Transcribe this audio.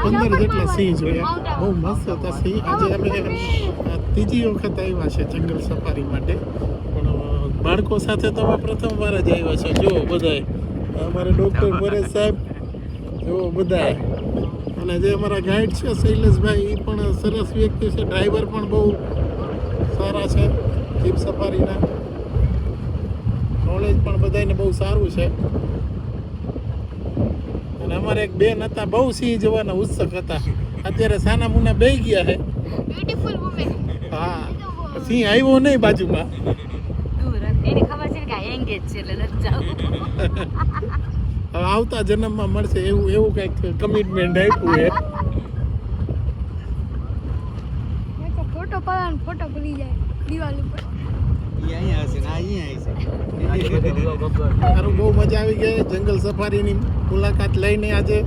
15 જેટલા સિંહ જોયા. બહુ મસ્ત હતા સિંહ. આજે અમે ત્રીજી વખત આવ્યા છે જંગલ સફારી માટે, પણ બાળકો સાથે તો અમે પ્રથમવાર જ આવ્યા છે. જો બધાય અમારા ડૉક્ટર પરેશ સાહેબ, જો બધાય, અને જે અમારા ગાઈડ છે શૈલેષભાઈ, એ પણ સરસ વ્યક્તિ છે. ડ્રાઈવર પણ બહુ સારા છે. જીપ સફારીના નોલેજ પણ બધાને બહુ સારું છે. અને અમારે એક બેન હતા, બહુ સિંહ જોવાના ઉત્સુક હતા. અત્યારે સાના મુના બેહી ગયા છે. Beautiful women. હા, સિંહ આવ્યો નહીં બાજુમાં. દૂર એને ખબર છે કે આ એંગેજ છે એટલે નથી જાવું. હવે આવતા જન્મમાં મળશે એવું કંઈક કમિટમેન્ટ આપ્યું છે. મેં તો ફોટો પાડવાનો ફોટો ભૂલી જાય દિવાલ ઉપર. મારું બહુ મજા આવી ગઈ જંગલ સફારીની મુલાકાત લઈને આજે.